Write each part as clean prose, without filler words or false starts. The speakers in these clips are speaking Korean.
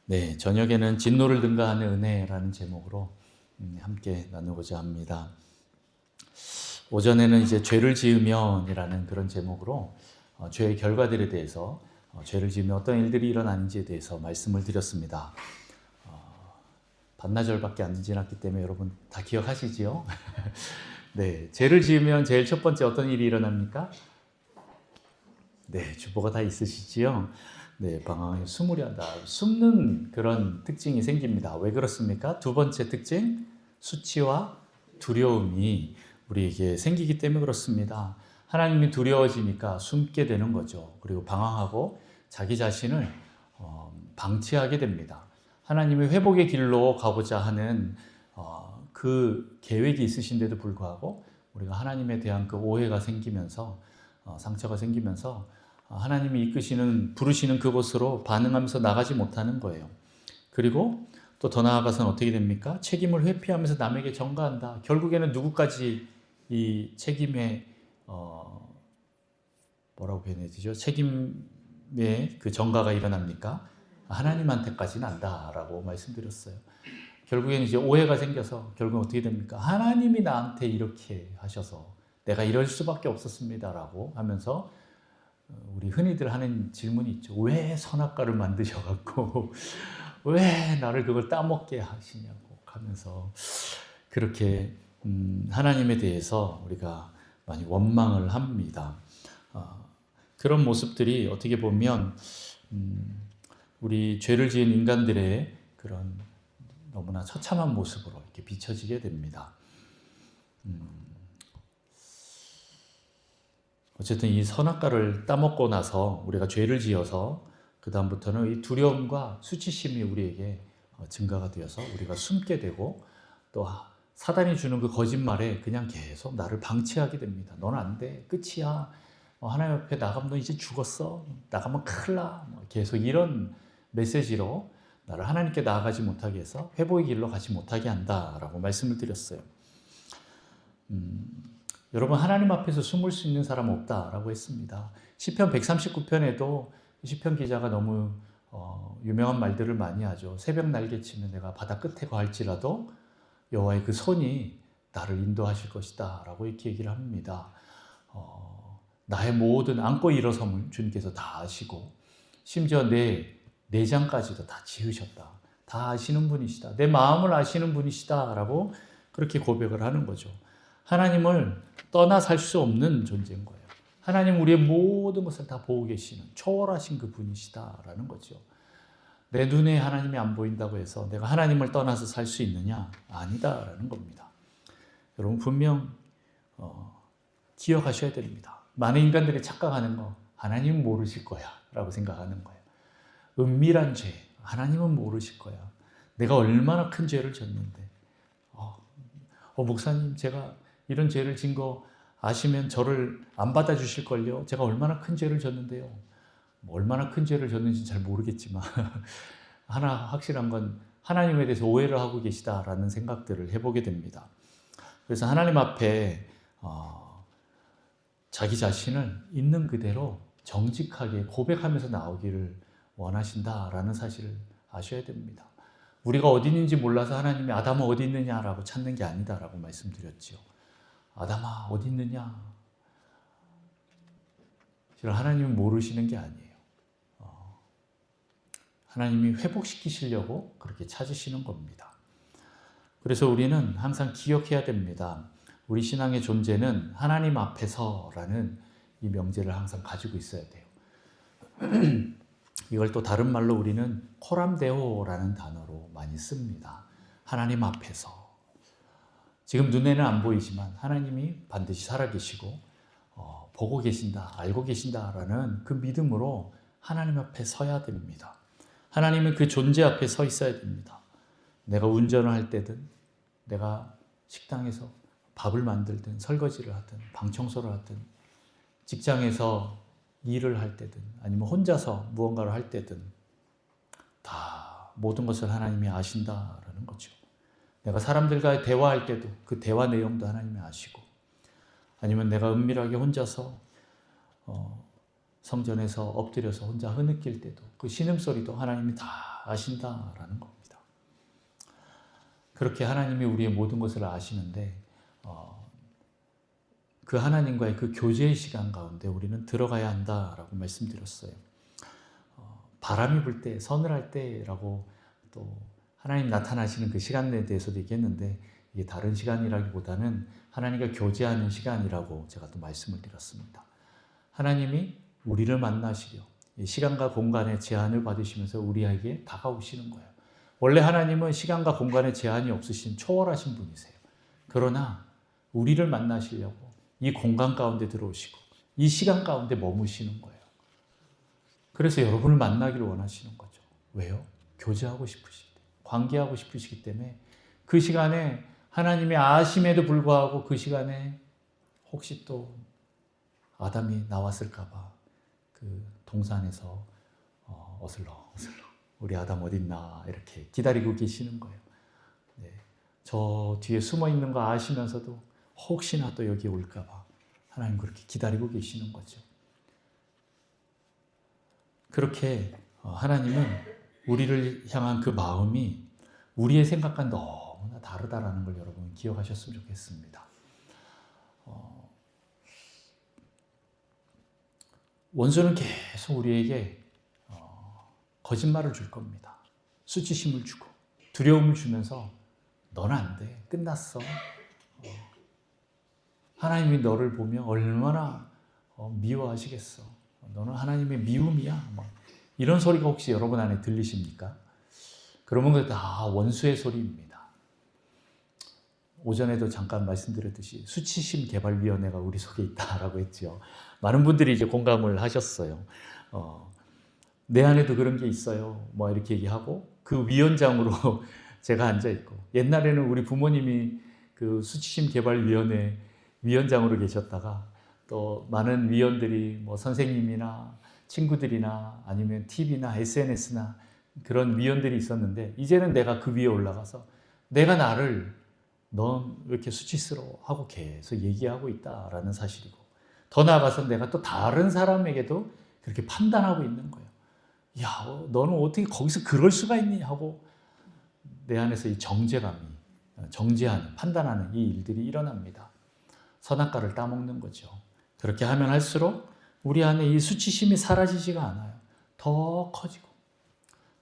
네, 저녁에는 진노를 능가하는 은혜라는 제목으로 함께 나누고자 합니다. 오전에는 이제 죄를 지으면이라는 그런 제목으로 죄의 결과들에 대해서 죄를 지으면 어떤 일들이 일어나는지에 대해서 말씀을 드렸습니다. 반나절밖에 안 지났기 때문에 여러분 다 기억하시지요? 네, 죄를 지으면 제일 첫 번째 어떤 일이 일어납니까? 네, 주보가 다 있으시지요? 네, 방황에 숨으려 한다. 숨는 그런 특징이 생깁니다. 왜 그렇습니까? 두 번째 특징, 수치와 두려움이 우리에게 생기기 때문에 그렇습니다. 하나님이 두려워지니까 숨게 되는 거죠. 그리고 방황하고 자기 자신을 방치하게 됩니다. 하나님의 회복의 길로 가고자 하는 그 계획이 있으신데도 불구하고 우리가 하나님에 대한 그 오해가 생기면서 상처가 생기면서 하나님이 이끄시는 부르시는 그곳으로 반응하면서 나가지 못하는 거예요. 그리고 또 더 나아가서는 어떻게 됩니까? 책임을 회피하면서 남에게 전가한다. 결국에는 누구까지 이 책임에 뭐라고 표현해야 되죠? 책임의 그 전가가 일어납니까? 하나님한테까지는 안다라고 말씀드렸어요. 결국에는 이제 오해가 생겨서 결국은 어떻게 됩니까? 하나님이 나한테 이렇게 하셔서 내가 이럴 수밖에 없었습니다라고 하면서 우리 흔히들 하는 질문이 있죠. 왜 선악과를 만드셔갖고 왜 나를 그걸 따먹게 하시냐고 하면서 그렇게 하나님에 대해서 우리가 많이 원망을 합니다. 그런 모습들이 어떻게 보면 우리 죄를 지은 인간들의 그런 너무나 처참한 모습으로 이렇게 비춰지게 됩니다. 어쨌든 이 선악과를 따먹고 나서 우리가 죄를 지어서 그 다음부터는 이 두려움과 수치심이 우리에게 증가가 되어서 우리가 숨게 되고 또 사단이 주는 그 거짓말에 그냥 계속 나를 방치하게 됩니다. 넌 안 돼. 끝이야. 하나님 앞에 나가면 너 이제 죽었어. 나가면 큰일 나. 계속 이런 메시지로 나를 하나님께 나아가지 못하게 해서 회복의 길로 가지 못하게 한다라고 말씀을 드렸어요. 여러분 하나님 앞에서 숨을 수 있는 사람 없다라고 했습니다. 시편 139편에도 시편 기자가 너무 유명한 말들을 많이 하죠. 새벽 날개치면 내가 바다 끝에 갈지라도 여호와의 그 손이 나를 인도하실 것이다 라고 이렇게 얘기를 합니다. 나의 모든 안고 일어섬을 주님께서 다 아시고 심지어 내 내장까지도 다 지으셨다. 다 아시는 분이시다. 내 마음을 아시는 분이시다 라고 그렇게 고백을 하는 거죠. 하나님을 떠나 살 수 없는 존재인 거예요. 하나님 우리의 모든 것을 다 보고 계시는 초월하신 그 분이시다라는 거죠. 내 눈에 하나님이 안 보인다고 해서 내가 하나님을 떠나서 살 수 있느냐? 아니다라는 겁니다. 여러분 분명 기억하셔야 됩니다. 많은 인간들이 착각하는 거 하나님은 모르실 거야 라고 생각하는 거예요. 은밀한 죄 하나님은 모르실 거야. 내가 얼마나 큰 죄를 졌는데 목사님 제가 이런 죄를 진 거 아시면 저를 안 받아주실걸요? 제가 얼마나 큰 죄를 졌는데요. 얼마나 큰 죄를 졌는지 잘 모르겠지만 하나 확실한 건 하나님에 대해서 오해를 하고 계시다라는 생각들을 해보게 됩니다. 그래서 하나님 앞에 자기 자신을 있는 그대로 정직하게 고백하면서 나오기를 원하신다라는 사실을 아셔야 됩니다. 우리가 어디 있는지 몰라서 하나님이 아담아 어디 있느냐라고 찾는 게 아니다라고 말씀드렸죠. 아담아 어디 있느냐? 하나님은 모르시는 게 아니에요. 하나님이 회복시키시려고 그렇게 찾으시는 겁니다. 그래서 우리는 항상 기억해야 됩니다. 우리 신앙의 존재는 하나님 앞에서라는 이 명제를 항상 가지고 있어야 돼요. 이걸 또 다른 말로 우리는 코람데오라는 단어로 많이 씁니다. 하나님 앞에서. 지금 눈에는 안 보이지만 하나님이 반드시 살아계시고 보고 계신다, 알고 계신다라는 그 믿음으로 하나님 앞에 서야 됩니다. 하나님은 그 존재 앞에 서 있어야 됩니다. 내가 운전을 할 때든 내가 식당에서 밥을 만들든 설거지를 하든 방 청소를 하든 직장에서 일을 할 때든 아니면 혼자서 무언가를 할 때든 다 모든 것을 하나님이 아신다라는 거죠. 내가 사람들과 대화할 때도 그 대화 내용도 하나님이 아시고 아니면 내가 은밀하게 혼자서 성전에서 엎드려서 혼자 흐느낄 때도 그 신음소리도 하나님이 다 아신다라는 겁니다. 그렇게 하나님이 우리의 모든 것을 아시는데 그 하나님과의 그 교제의 시간 가운데 우리는 들어가야 한다라고 말씀드렸어요. 바람이 불 때, 서늘할 때라고 또 하나님 나타나시는 그 시간에 대해서도 얘기했는데 이게 다른 시간이라기보다는 하나님과 교제하는 시간이라고 제가 또 말씀을 드렸습니다. 하나님이 우리를 만나시려 시간과 공간의 제한을 받으시면서 우리에게 다가오시는 거예요. 원래 하나님은 시간과 공간의 제한이 없으신 초월하신 분이세요. 그러나 우리를 만나시려고 이 공간 가운데 들어오시고 이 시간 가운데 머무시는 거예요. 그래서 여러분을 만나기를 원하시는 거죠. 왜요? 교제하고 싶으시기 때문에, 관계하고 싶으시기 때문에 그 시간에 하나님의 아심에도 불구하고 그 시간에 혹시 또 아담이 나왔을까 봐 그 동산에서 어슬렁어슬렁 우리 아담 어딨나 이렇게 기다리고 계시는 거예요. 네. 저 뒤에 숨어 있는 거 아시면서도 혹시나 또 여기 올까 봐 하나님 그렇게 기다리고 계시는 거죠. 그렇게 하나님은 우리를 향한 그 마음이 우리의 생각과 너무나 다르다라는 걸 여러분 기억하셨으면 좋겠습니다. 원수는 계속 우리에게 거짓말을 줄 겁니다. 수치심을 주고 두려움을 주면서 너는 안 돼. 끝났어. 하나님이 너를 보며 얼마나 미워하시겠어. 너는 하나님의 미움이야. 이런 소리가 혹시 여러분 안에 들리십니까? 그러면 그게 다 원수의 소리입니다. 오전에도 잠깐 말씀드렸듯이 수치심 개발위원회가 우리 속에 있다라고 했죠. 많은 분들이 이제 공감을 하셨어요. 내 안에도 그런 게 있어요. 이렇게 얘기하고 그 위원장으로 제가 앉아 있고 옛날에는 우리 부모님이 그 수치심 개발위원회 위원장으로 계셨다가 또 많은 위원들이 선생님이나 친구들이나 아니면 TV나 SNS나 그런 위원들이 있었는데 이제는 내가 그 위에 올라가서 내가 나를 넌 왜 이렇게 수치스러워하고 계속 얘기하고 있다라는 사실이고 더 나아가서 내가 또 다른 사람에게도 그렇게 판단하고 있는 거예요. 야, 너는 어떻게 거기서 그럴 수가 있니? 하고 내 안에서 이 정죄감이 정죄하는, 판단하는 이 일들이 일어납니다. 선악과를 따먹는 거죠. 그렇게 하면 할수록 우리 안에 이 수치심이 사라지지가 않아요. 더 커지고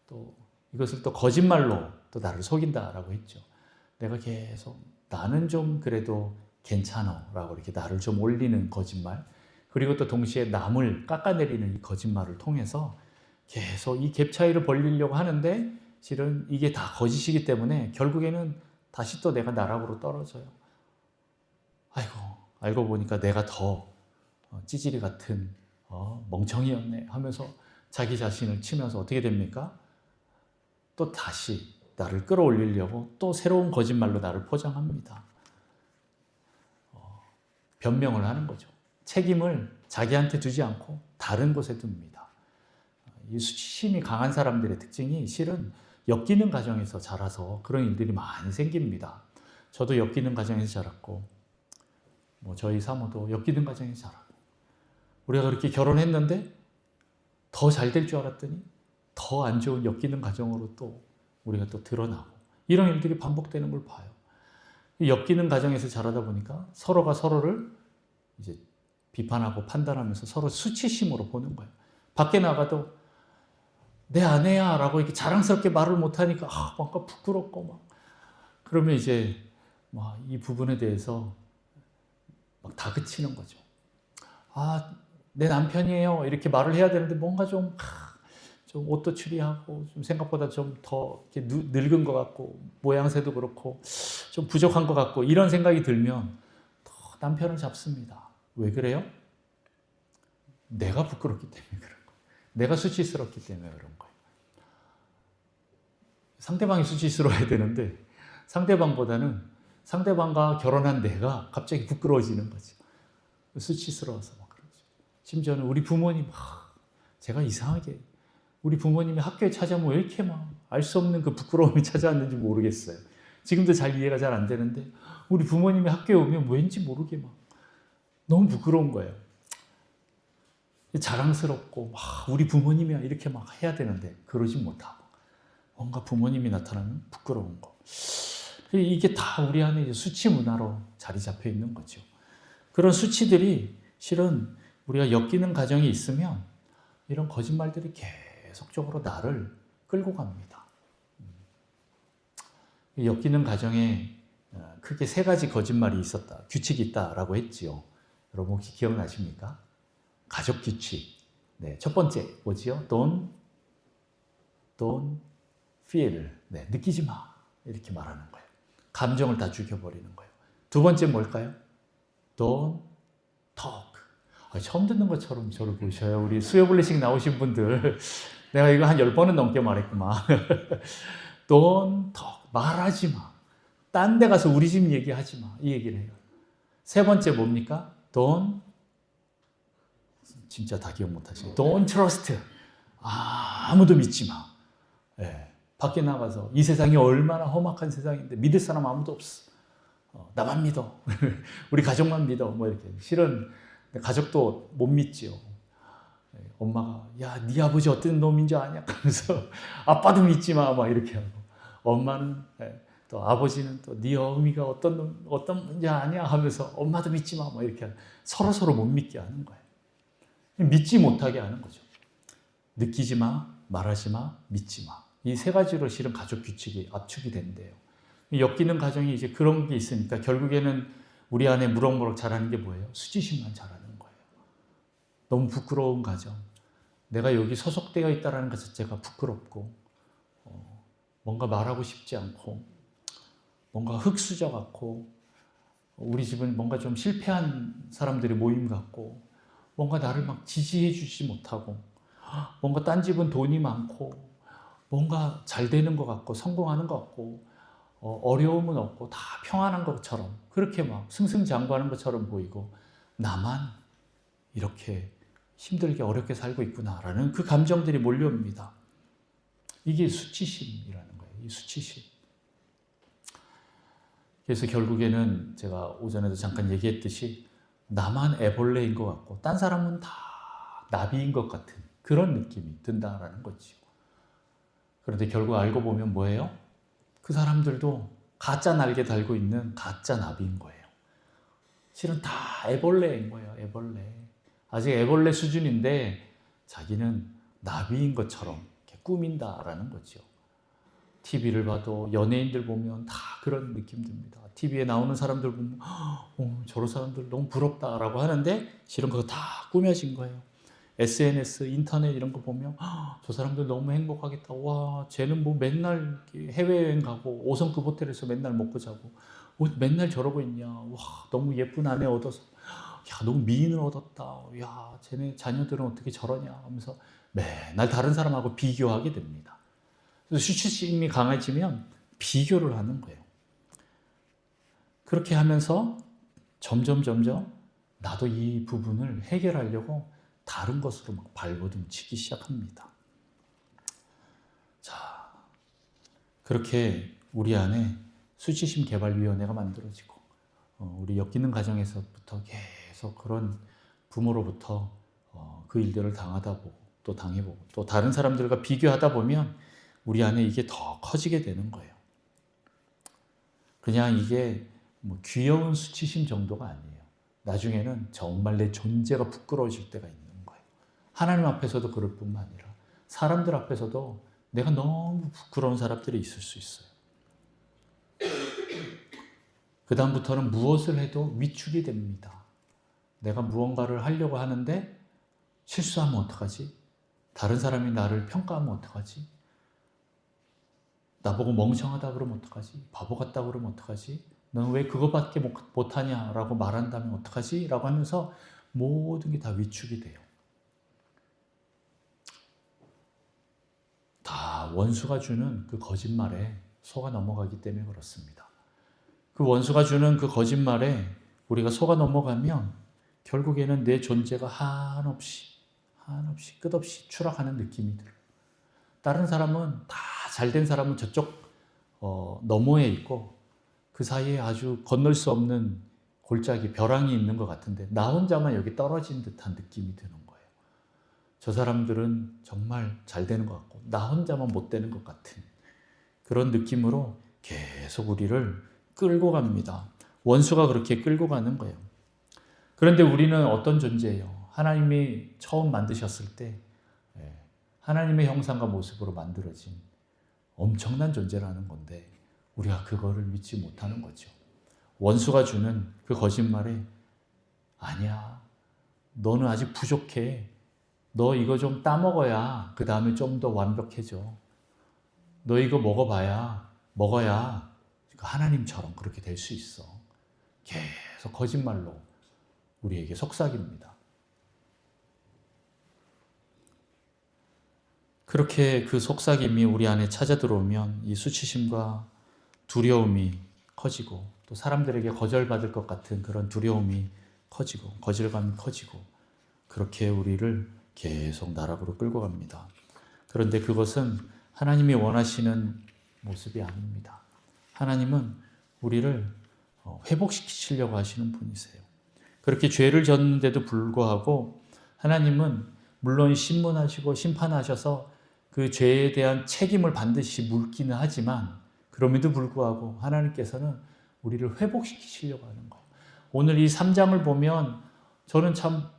또 이것을 또 거짓말로 또 나를 속인다라고 했죠. 내가 계속 나는 좀 그래도 괜찮아 라고 이렇게 나를 좀 올리는 거짓말 그리고 또 동시에 남을 깎아내리는 이 거짓말을 통해서 계속 이 갭 차이를 벌리려고 하는데 실은 이게 다 거짓이기 때문에 결국에는 다시 또 내가 나락으로 떨어져요. 아이고 알고 보니까 내가 더 찌질이 같은 멍청이였네 하면서 자기 자신을 치면서 어떻게 됩니까? 또 다시 나를 끌어올리려고 또 새로운 거짓말로 나를 포장합니다. 변명을 하는 거죠. 책임을 자기한테 두지 않고 다른 곳에 둡니다. 이 수치심이 강한 사람들의 특징이 실은 엮이는 가정에서 자라서 그런 일들이 많이 생깁니다. 저도 엮이는 가정에서 자랐고 저희 사모도 엮이는 가정에서 자라고 우리가 그렇게 결혼했는데 더 잘 될 줄 알았더니 더 안 좋은 엮이는 가정으로 또 우리가 또 드러나고 이런 일들이 반복되는 걸 봐요. 엮이는 가정에서 자라다 보니까 서로가 서로를 이제 비판하고 판단하면서 서로 수치심으로 보는 거예요. 밖에 나가도 내 아내야 라고 이렇게 자랑스럽게 말을 못하니까 뭔가 부끄럽고 그러면 이제 이 부분에 대해서 다그치는 거죠. 내 남편이에요 이렇게 말을 해야 되는데 뭔가 좀 옷도 추리하고 좀 생각보다 좀 더 늙은 것 같고 모양새도 그렇고 좀 부족한 것 같고 이런 생각이 들면 더 남편을 잡습니다. 왜 그래요? 내가 부끄럽기 때문에 그런 거예요. 내가 수치스럽기 때문에 그런 거예요. 상대방이 수치스러워야 되는데 상대방보다는 상대방과 결혼한 내가 갑자기 부끄러워지는 거죠. 수치스러워서 그러죠. 심지어는 우리 부모님 제가 이상하게 우리 부모님이 학교에 찾아오면 왜 이렇게 알 수 없는 그 부끄러움이 찾아왔는지 모르겠어요. 지금도 잘 이해가 잘 안 되는데 우리 부모님이 학교에 오면 왠지 모르게 너무 부끄러운 거예요. 자랑스럽고 우리 부모님이야 이렇게 해야 되는데 그러지 못하고 뭔가 부모님이 나타나면 부끄러운 거. 이게 다 우리 안에 이제 수치 문화로 자리 잡혀 있는 거죠. 그런 수치들이 실은 우리가 엮이는 가정이 있으면 이런 거짓말들이 계속적으로 나를 끌고 갑니다. 엮이는 가정에 크게 세 가지 거짓말이 있었다, 규칙이 있다라고 했지요. 여러분 혹시 기억나십니까? 가족 규칙. 네, 첫 번째 뭐지요? Don't feel. 네, 느끼지 마. 이렇게 말하는 거예요. 감정을 다 죽여버리는 거예요. 두 번째 뭘까요? Don't talk. 처음 듣는 것처럼 저를 보셔요. 우리 수요블레싱 나오신 분들. 내가 이거 한 10번은 넘게 말했구만. Don't talk. 말하지 마. 딴 데 가서 우리 집 얘기하지 마. 이 얘기를 해요. 세 번째 뭡니까? 진짜 다 기억 못하시네. Don't trust. 아무도 믿지 마. 네. 밖에 나가서 이 세상이 얼마나 험악한 세상인데 믿을 사람 아무도 없어. 나만 믿어. 우리 가족만 믿어. 뭐 이렇게. 실은 가족도 못 믿지요. 엄마가 야, 네 아버지 어떤 놈인 줄 아냐? 하면서 아빠도 믿지 마. 막 이렇게 하고. 엄마는 또 아버지는 또 네 어미가 어떤 문제 아냐? 하면서 엄마도 믿지 마. 막 이렇게 서로 못 믿게 하는 거예요. 믿지 못하게 하는 거죠. 느끼지 마, 말하지 마, 믿지 마. 이 세 가지로 실은 가족 규칙이 압축이 된대요. 엮이는 가정이 이제 그런 게 있으니까 결국에는 우리 안에 무럭무럭 자라는 게 뭐예요? 수치심만 자라는 거예요. 너무 부끄러운 가정. 내가 여기 소속되어 있다는 것 자체가 부끄럽고 뭔가 말하고 싶지 않고 뭔가 흙수저 같고 우리 집은 뭔가 좀 실패한 사람들의 모임 같고 뭔가 나를 막 지지해 주지 못하고 뭔가 딴 집은 돈이 많고 뭔가 잘 되는 것 같고 성공하는 것 같고 어려움은 없고 다 평안한 것처럼 그렇게 막 승승장구하는 것처럼 보이고 나만 이렇게 힘들게 어렵게 살고 있구나라는 그 감정들이 몰려옵니다. 이게 수치심이라는 거예요. 이 수치심. 그래서 결국에는 제가 오전에도 잠깐 얘기했듯이 나만 애벌레인 것 같고 딴 사람은 다 나비인 것 같은 그런 느낌이 든다라는 거죠. 그런데 결국 알고 보면 뭐예요? 그 사람들도 가짜 날개 달고 있는 가짜 나비인 거예요. 실은 다 애벌레인 거예요. 애벌레. 아직 애벌레 수준인데 자기는 나비인 것처럼 이렇게 꾸민다라는 거죠. TV를 봐도 연예인들 보면 다 그런 느낌 듭니다. TV에 나오는 사람들 보면 저런 사람들 너무 부럽다라고 하는데 실은 그거 다 꾸며진 거예요. SNS, 인터넷 이런 거 보면 저 사람들 너무 행복하겠다. 와, 쟤는 뭐 맨날 해외여행 가고 5성급 호텔에서 맨날 먹고 자고 맨날 저러고 있냐. 와, 너무 예쁜 아내 얻어서 야, 너무 미인을 얻었다. 야, 쟤네 자녀들은 어떻게 저러냐 하면서 맨날 다른 사람하고 비교하게 됩니다. 그래서 수치심이 강해지면 비교를 하는 거예요. 그렇게 하면서 점점 나도 이 부분을 해결하려고 다른 것으로 막 발버둥치기 시작합니다. 자, 그렇게 우리 안에 수치심 개발위원회가 만들어지고 우리 엮이는 가정에서부터 계속 그런 부모로부터 그 일들을 당하다 보고 또 당해보고 또 다른 사람들과 비교하다 보면 우리 안에 이게 더 커지게 되는 거예요. 그냥 이게 뭐 귀여운 수치심 정도가 아니에요. 나중에는 정말 내 존재가 부끄러워질 때가 있는 거예요. 하나님 앞에서도 그럴 뿐만 아니라 사람들 앞에서도 내가 너무 부끄러운 사람들이 있을 수 있어요. 그 다음부터는 무엇을 해도 위축이 됩니다. 내가 무언가를 하려고 하는데 실수하면 어떡하지? 다른 사람이 나를 평가하면 어떡하지? 나보고 멍청하다 그러면 어떡하지? 바보 같다 그러면 어떡하지? 너는 왜 그거밖에 못하냐? 라고 말한다면 어떡하지? 라고 하면서 모든 게 다 위축이 돼요. 다 원수가 주는 그 거짓말에 속아 넘어가기 때문에 그렇습니다. 그 원수가 주는 그 거짓말에 우리가 속아 넘어가면 결국에는 내 존재가 한없이 끝없이 추락하는 느낌이 들어요. 다른 사람은 다 잘된 사람은 저쪽 너머에 있고 그 사이에 아주 건널 수 없는 골짜기 벼랑이 있는 것 같은데 나 혼자만 여기 떨어진 듯한 느낌이 드는 거예요. 저 사람들은 정말 잘 되는 것 같고 나 혼자만 못 되는 것 같은 그런 느낌으로 계속 우리를 끌고 갑니다. 원수가 그렇게 끌고 가는 거예요. 그런데 우리는 어떤 존재예요? 하나님이 처음 만드셨을 때 하나님의 형상과 모습으로 만들어진 엄청난 존재라는 건데 우리가 그거를 믿지 못하는 거죠. 원수가 주는 그 거짓말에 아니야, 너는 아직 부족해. 너 이거 좀 따먹어야 그 다음에 좀 더 완벽해져. 너 이거 먹어야 하나님처럼 그렇게 될 수 있어. 계속 거짓말로 우리에게 속삭입니다. 그렇게 그 속삭임이 우리 안에 찾아 들어오면 이 수치심과 두려움이 커지고 또 사람들에게 거절받을 것 같은 그런 두려움이 커지고 거절감이 커지고 그렇게 우리를 계속 나락으로 끌고 갑니다. 그런데 그것은 하나님이 원하시는 모습이 아닙니다. 하나님은 우리를 회복시키시려고 하시는 분이세요. 그렇게 죄를 졌는데도 불구하고 하나님은 물론 신문하시고 심판하셔서 그 죄에 대한 책임을 반드시 물기는 하지만 그럼에도 불구하고 하나님께서는 우리를 회복시키시려고 하는 거예요. 오늘 이 3장을 보면 저는 참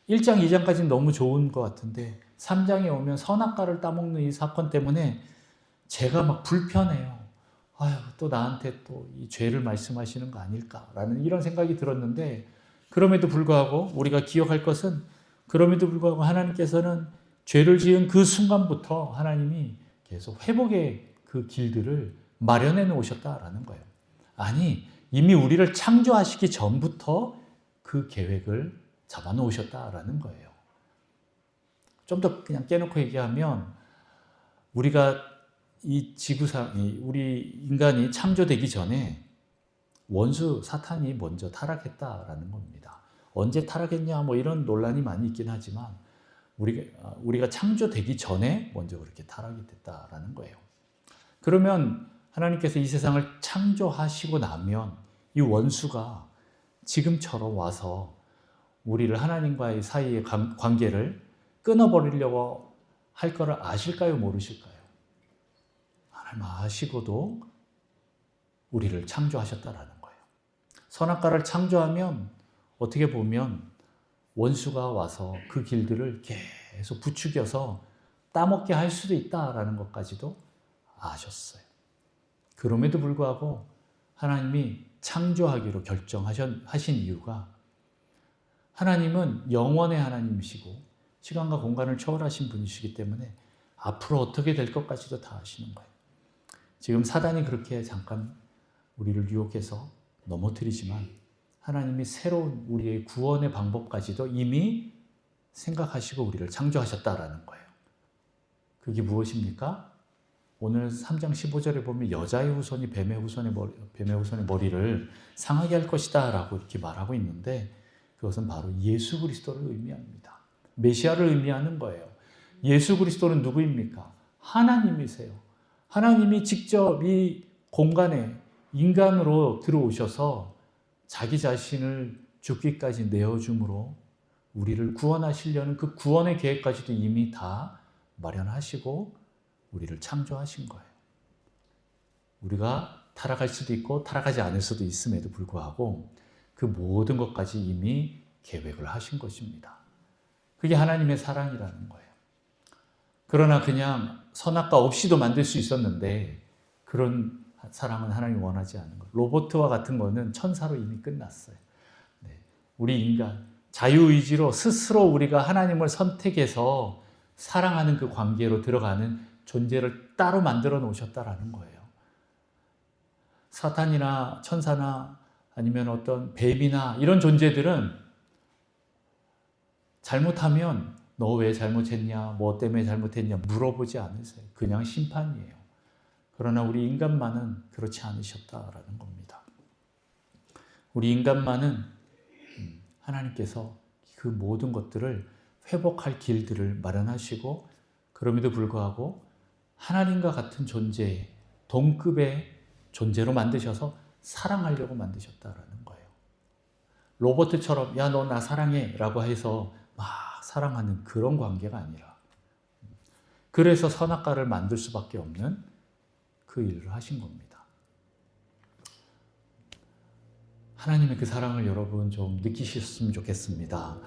1장, 2장까지는 너무 좋은 것 같은데 3장에 오면 선악과를 따먹는 이 사건 때문에 제가 막 불편해요. 아유, 또 나한테 또 이 죄를 말씀하시는 거 아닐까라는 이런 생각이 들었는데 그럼에도 불구하고 우리가 기억할 것은 그럼에도 불구하고 하나님께서는 죄를 지은 그 순간부터 하나님이 계속 회복의 그 길들을 마련해 놓으셨다라는 거예요. 아니, 이미 우리를 창조하시기 전부터 그 계획을 잡아 놓으셨다라는 거예요. 좀 더 그냥 깨놓고 얘기하면 우리가 이 지구상이 우리 인간이 창조되기 전에 원수 사탄이 먼저 타락했다라는 겁니다. 언제 타락했냐 뭐 이런 논란이 많이 있긴 하지만 우리가 창조되기 전에 먼저 그렇게 타락이 됐다라는 거예요. 그러면 하나님께서 이 세상을 창조하시고 나면 이 원수가 지금처럼 와서 우리를 하나님과의 사이의 관계를 끊어버리려고 할 거를 아실까요? 모르실까요? 하나님 아시고도 우리를 창조하셨다라는 거예요. 선악과를 창조하면 어떻게 보면 원수가 와서 그 길들을 계속 부추겨서 따먹게 할 수도 있다라는 것까지도 아셨어요. 그럼에도 불구하고 하나님이 창조하기로 결정하신 이유가 하나님은 영원의 하나님이시고 시간과 공간을 초월하신 분이시기 때문에 앞으로 어떻게 될 것까지도 다 아시는 거예요. 지금 사단이 그렇게 잠깐 우리를 유혹해서 넘어뜨리지만 하나님이 새로운 우리의 구원의 방법까지도 이미 생각하시고 우리를 창조하셨다라는 거예요. 그게 무엇입니까? 오늘 3장 15절에 보면 여자의 후손이 뱀의 후손의 머리를 상하게 할 것이다 라고 이렇게 말하고 있는데 그것은 바로 예수 그리스도를 의미합니다. 메시아를 의미하는 거예요. 예수 그리스도는 누구입니까? 하나님이세요. 하나님이 직접 이 공간에 인간으로 들어오셔서 자기 자신을 죽기까지 내어줌으로 우리를 구원하시려는 그 구원의 계획까지도 이미 다 마련하시고 우리를 창조하신 거예요. 우리가 타락할 수도 있고 타락하지 않을 수도 있음에도 불구하고 그 모든 것까지 이미 계획을 하신 것입니다. 그게 하나님의 사랑이라는 거예요. 그러나 그냥 선악과 없이도 만들 수 있었는데 그런 사랑은 하나님이 원하지 않는 거예요. 로봇과 같은 거는 천사로 이미 끝났어요. 네. 우리 인간, 자유의지로 스스로 우리가 하나님을 선택해서 사랑하는 그 관계로 들어가는 존재를 따로 만들어 놓으셨다라는 거예요. 사탄이나 천사나 아니면 어떤 뱀이나 이런 존재들은 잘못하면 너 왜 잘못했냐, 뭐 때문에 잘못했냐 물어보지 않으세요. 그냥 심판이에요. 그러나 우리 인간만은 그렇지 않으셨다라는 겁니다. 우리 인간만은 하나님께서 그 모든 것들을 회복할 길들을 마련하시고 그럼에도 불구하고 하나님과 같은 존재, 동급의 존재로 만드셔서 사랑하려고 만드셨다라는 거예요. 로버트처럼 야, 너 나 사랑해 라고 해서 막 사랑하는 그런 관계가 아니라 그래서 선악과를 만들 수밖에 없는 그 일을 하신 겁니다. 하나님의 그 사랑을 여러분 좀 느끼셨으면 좋겠습니다.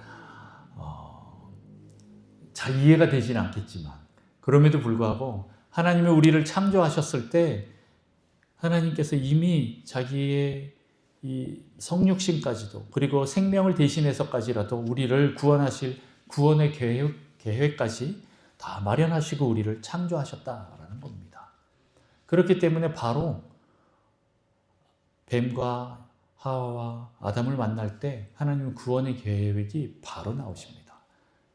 잘 이해가 되지는 않겠지만 그럼에도 불구하고 하나님이 우리를 창조하셨을 때 하나님께서 이미 자기의 이 성육신까지도 그리고 생명을 대신해서까지라도 우리를 구원하실 구원의 계획까지 다 마련하시고 우리를 창조하셨다라는 겁니다. 그렇기 때문에 바로 뱀과 하와와 아담을 만날 때 하나님은 구원의 계획이 바로 나오십니다.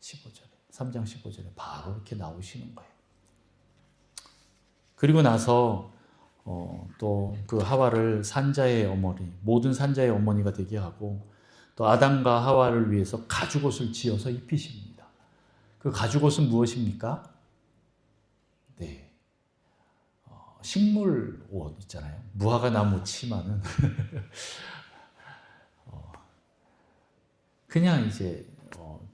15절에 3장 15절에 바로 이렇게 나오시는 거예요. 그리고 나서 또 그 하와를 산자의 어머니, 모든 산자의 어머니가 되게 하고 또 아담과 하와를 위해서 가죽옷을 지어서 입히십니다. 그 가죽옷은 무엇입니까? 네, 식물 옷 있잖아요. 무화과 나무 치마는 그냥 이제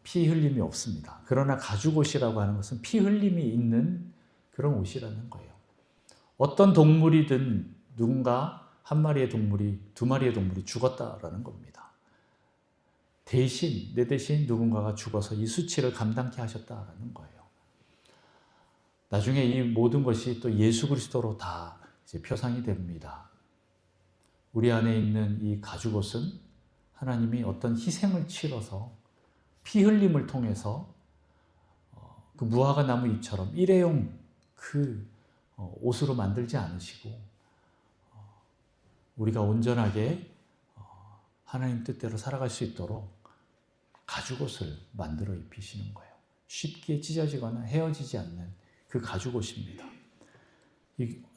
피 흘림이 없습니다. 그러나 가죽옷이라고 하는 것은 피 흘림이 있는 그런 옷이라는 거예요. 어떤 동물이든 누군가 한 마리의 동물이 두 마리의 동물이 죽었다라는 겁니다. 내 대신 누군가가 죽어서 이 수치를 감당케 하셨다라는 거예요. 나중에 이 모든 것이 또 예수 그리스도로 다 이제 표상이 됩니다. 우리 안에 있는 이 가죽옷은 하나님이 어떤 희생을 치러서 피 흘림을 통해서 그 무화과 나무 잎처럼 일회용 그 옷으로 만들지 않으시고 우리가 온전하게 하나님 뜻대로 살아갈 수 있도록 가죽옷을 만들어 입히시는 거예요. 쉽게 찢어지거나 헤어지지 않는 그 가죽옷입니다.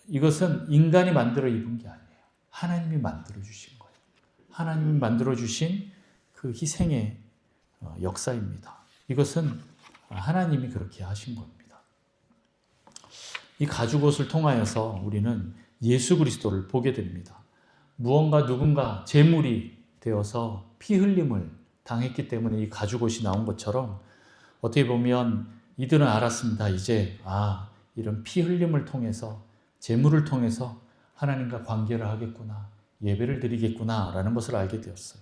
이것은 인간이 만들어 입은 게 아니에요. 하나님이 만들어 주신 거예요. 하나님이 만들어 주신 그 희생의 역사입니다. 이것은 하나님이 그렇게 하신 겁니다. 이 가죽옷을 통하여서 우리는 예수 그리스도를 보게 됩니다. 무언가 누군가 제물이 되어서 피 흘림을 당했기 때문에 이 가죽옷이 나온 것처럼 어떻게 보면 이들은 알았습니다. 이제 이런 피 흘림을 통해서 제물을 통해서 하나님과 관계를 하겠구나, 예배를 드리겠구나 라는 것을 알게 되었어요.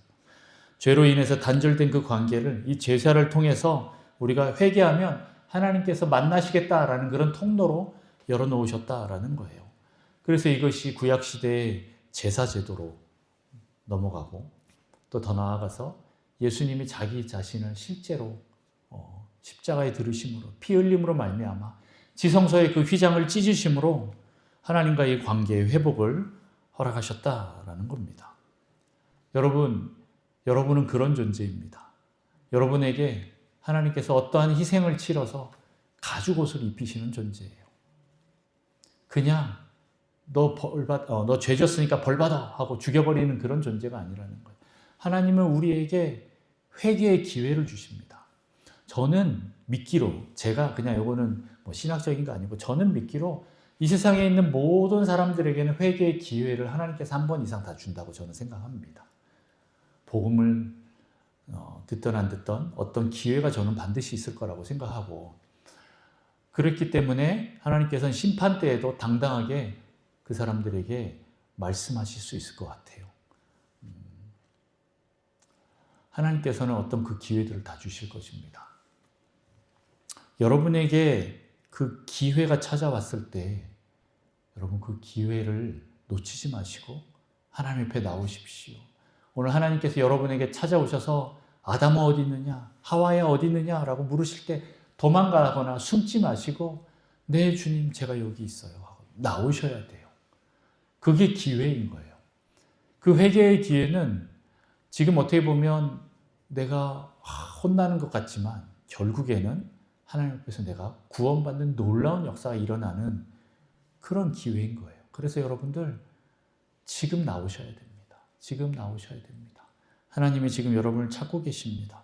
죄로 인해서 단절된 그 관계를 이 제사를 통해서 우리가 회개하면 하나님께서 만나시겠다라는 그런 통로로 열어놓으셨다라는 거예요. 그래서 이것이 구약시대의 제사제도로 넘어가고 또 더 나아가서 예수님이 자기 자신을 실제로 십자가에 들으심으로 피 흘림으로 말미암아 지성소의 그 휘장을 찢으심으로 하나님과의 관계의 회복을 허락하셨다라는 겁니다. 여러분은 그런 존재입니다. 여러분에게 하나님께서 어떠한 희생을 치러서 가죽옷을 입히시는 존재예요. 그냥 너 죄 졌으니까 벌 받아 하고 죽여버리는 그런 존재가 아니라는 거예요. 하나님은 우리에게 회개의 기회를 주십니다. 저는 믿기로 제가 그냥 이거는 뭐 신학적인 거 아니고 저는 믿기로 이 세상에 있는 모든 사람들에게는 회개의 기회를 하나님께서 한 번 이상 다 준다고 저는 생각합니다. 복음을 듣던 안 듣던 어떤 기회가 저는 반드시 있을 거라고 생각하고 그렇기 때문에 하나님께서는 심판 때에도 당당하게 그 사람들에게 말씀하실 수 있을 것 같아요. 하나님께서는 어떤 그 기회들을 다 주실 것입니다. 여러분에게 그 기회가 찾아왔을 때 여러분 그 기회를 놓치지 마시고 하나님 앞에 나오십시오. 오늘 하나님께서 여러분에게 찾아오셔서 아담아 어디 있느냐, 하와야 어디 있느냐라고 물으실 때 도망가거나 숨지 마시고 네 주님 제가 여기 있어요 하고 나오셔야 돼요. 그게 기회인 거예요. 그 회개의 기회는 지금 어떻게 보면 내가 혼나는 것 같지만 결국에는 하나님 앞에서 내가 구원받는 놀라운 역사가 일어나는 그런 기회인 거예요. 그래서 여러분들 지금 나오셔야 됩니다. 지금 나오셔야 됩니다. 하나님이 지금 여러분을 찾고 계십니다.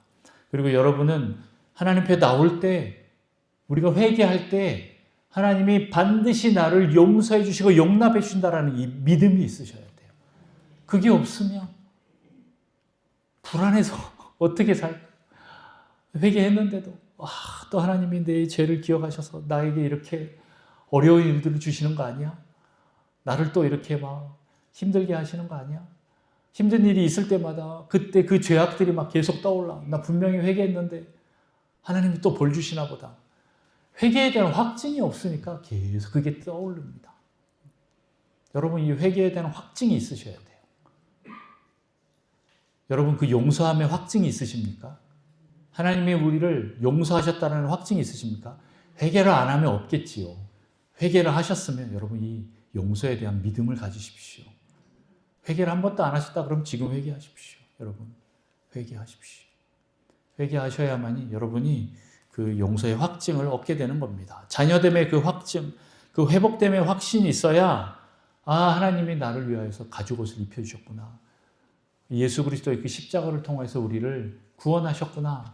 그리고 여러분은 하나님 앞에 나올 때 우리가 회개할 때 하나님이 반드시 나를 용서해 주시고 용납해 주신다라는 이 믿음이 있으셔야 돼요. 그게 없으면 불안해서 어떻게 회개했는데도 또 하나님이 내 죄를 기억하셔서 나에게 이렇게 어려운 일들을 주시는 거 아니야? 나를 또 이렇게 막 힘들게 하시는 거 아니야? 힘든 일이 있을 때마다 그때 그 죄악들이 막 계속 떠올라. 나 분명히 회개했는데 하나님이 또 벌 주시나 보다. 회개에 대한 확증이 없으니까 계속 그게 떠오릅니다. 여러분, 이 회개에 대한 확증이 있으셔야 돼요. 여러분, 그 용서함의 확증이 있으십니까? 하나님이 우리를 용서하셨다는 확증이 있으십니까? 회개를 안 하면 없겠지요. 회개를 하셨으면 여러분 이 용서에 대한 믿음을 가지십시오. 회개를 한 번도 안 하셨다 그러면 지금 회개하십시오. 여러분, 회개하십시오. 회개하셔야만이 여러분이 그 용서의 확증을 얻게 되는 겁니다. 자녀됨의 그 확증, 그 회복됨의 확신이 있어야 하나님이 나를 위하여서 가죽옷을 입혀주셨구나. 예수 그리스도의 그 십자가를 통해서 우리를 구원하셨구나.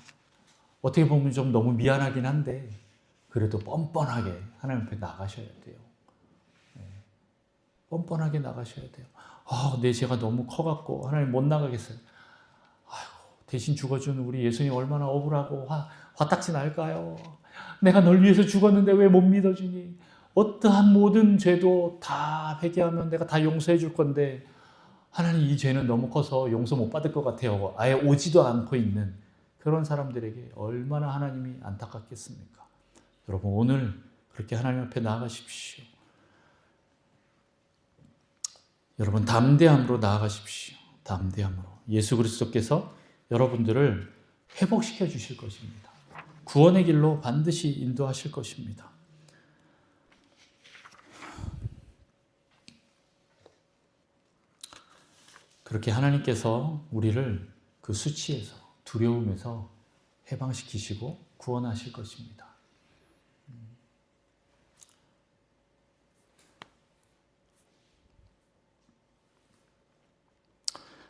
어떻게 보면 좀 너무 미안하긴 한데 그래도 뻔뻔하게 하나님 앞에 나가셔야 돼요. 뻔뻔하게 나가셔야 돼요. 내 죄가 너무 커갖고 하나님 못 나가겠어요. 대신 죽어준 우리 예수님 얼마나 억울하고 화딱지 날까요? 내가 널 위해서 죽었는데 왜 못 믿어주니? 어떠한 모든 죄도 다 회개하면 내가 다 용서해 줄 건데 하나님 이 죄는 너무 커서 용서 못 받을 것 같아요. 아예 오지도 않고 있는 그런 사람들에게 얼마나 하나님이 안타깝겠습니까? 여러분, 오늘 그렇게 하나님 앞에 나아가십시오. 여러분, 담대함으로 나아가십시오. 담대함으로. 예수 그리스도께서 여러분들을 회복시켜 주실 것입니다. 구원의 길로 반드시 인도하실 것입니다. 그렇게 하나님께서 우리를 그 수치에서, 두려움에서 해방시키시고 구원하실 것입니다.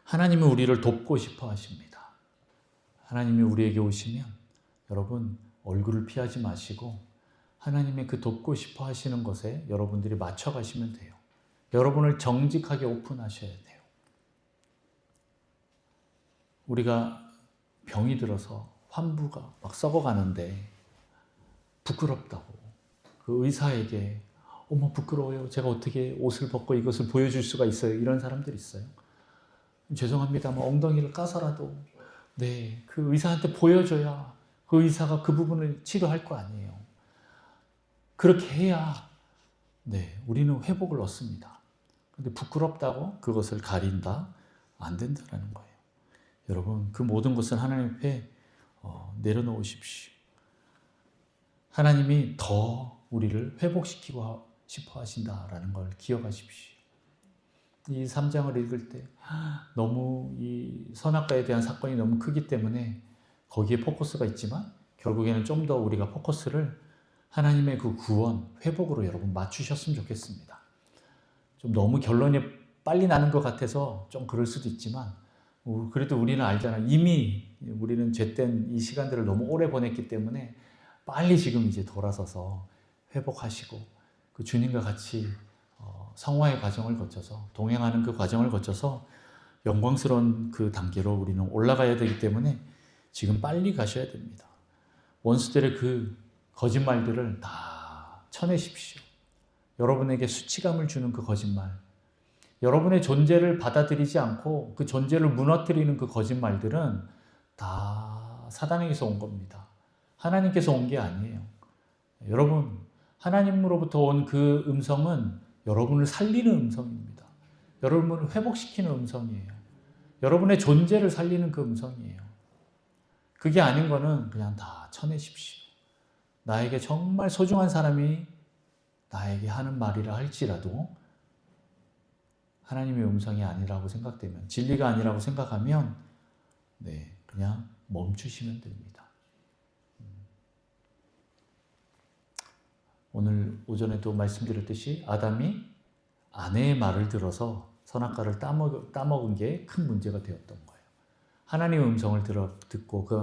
하나님은 우리를 돕고 싶어 하십니다. 하나님이 우리에게 오시면 여러분 얼굴을 피하지 마시고 하나님의 그 돕고 싶어 하시는 것에 여러분들이 맞춰가시면 돼요. 여러분을 정직하게 오픈하셔야 돼요. 우리가 병이 들어서 환부가 막 썩어가는데 부끄럽다고 그 의사에게 어머 부끄러워요. 제가 어떻게 옷을 벗고 이것을 보여줄 수가 있어요. 이런 사람들이 있어요. 죄송합니다만 엉덩이를 까서라도 그 의사한테 보여줘야 그 의사가 그 부분을 치료할 거 아니에요. 그렇게 해야 우리는 회복을 얻습니다. 그런데 부끄럽다고 그것을 가린다? 안 된다는 거예요. 여러분, 그 모든 것은 하나님 앞에 내려놓으십시오. 하나님이 더 우리를 회복시키고 싶어 하신다라는 걸 기억하십시오. 이 3장을 읽을 때 너무 이 선악과에 대한 사건이 너무 크기 때문에 거기에 포커스가 있지만 결국에는 좀 더 우리가 포커스를 하나님의 그 구원, 회복으로 여러분 맞추셨으면 좋겠습니다. 좀 너무 결론이 빨리 나는 것 같아서 좀 그럴 수도 있지만 그래도 우리는 알잖아. 이미 우리는 죄된 이 시간들을 너무 오래 보냈기 때문에 빨리 지금 이제 돌아서서 회복하시고 그 주님과 같이 성화의 과정을 거쳐서 동행하는 그 과정을 거쳐서 영광스러운 그 단계로 우리는 올라가야 되기 때문에 지금 빨리 가셔야 됩니다. 원수들의 그 거짓말들을 다 쳐내십시오. 여러분에게 수치감을 주는 그 거짓말, 여러분의 존재를 받아들이지 않고 그 존재를 무너뜨리는 그 거짓말들은 다 사단에게서 온 겁니다. 하나님께서 온 게 아니에요. 여러분, 하나님으로부터 온 그 음성은 여러분을 살리는 음성입니다. 여러분을 회복시키는 음성이에요. 여러분의 존재를 살리는 그 음성이에요. 그게 아닌 거는 그냥 다 쳐내십시오. 나에게 정말 소중한 사람이 나에게 하는 말이라 할지라도 하나님의 음성이 아니라고 생각되면, 진리가 아니라고 생각하면 그냥 멈추시면 됩니다. 오늘 오전에도 말씀드렸듯이 아담이 아내의 말을 들어서 선악과를 따먹은 게 큰 문제가 되었던 거예요. 하나님의 음성을 듣고 그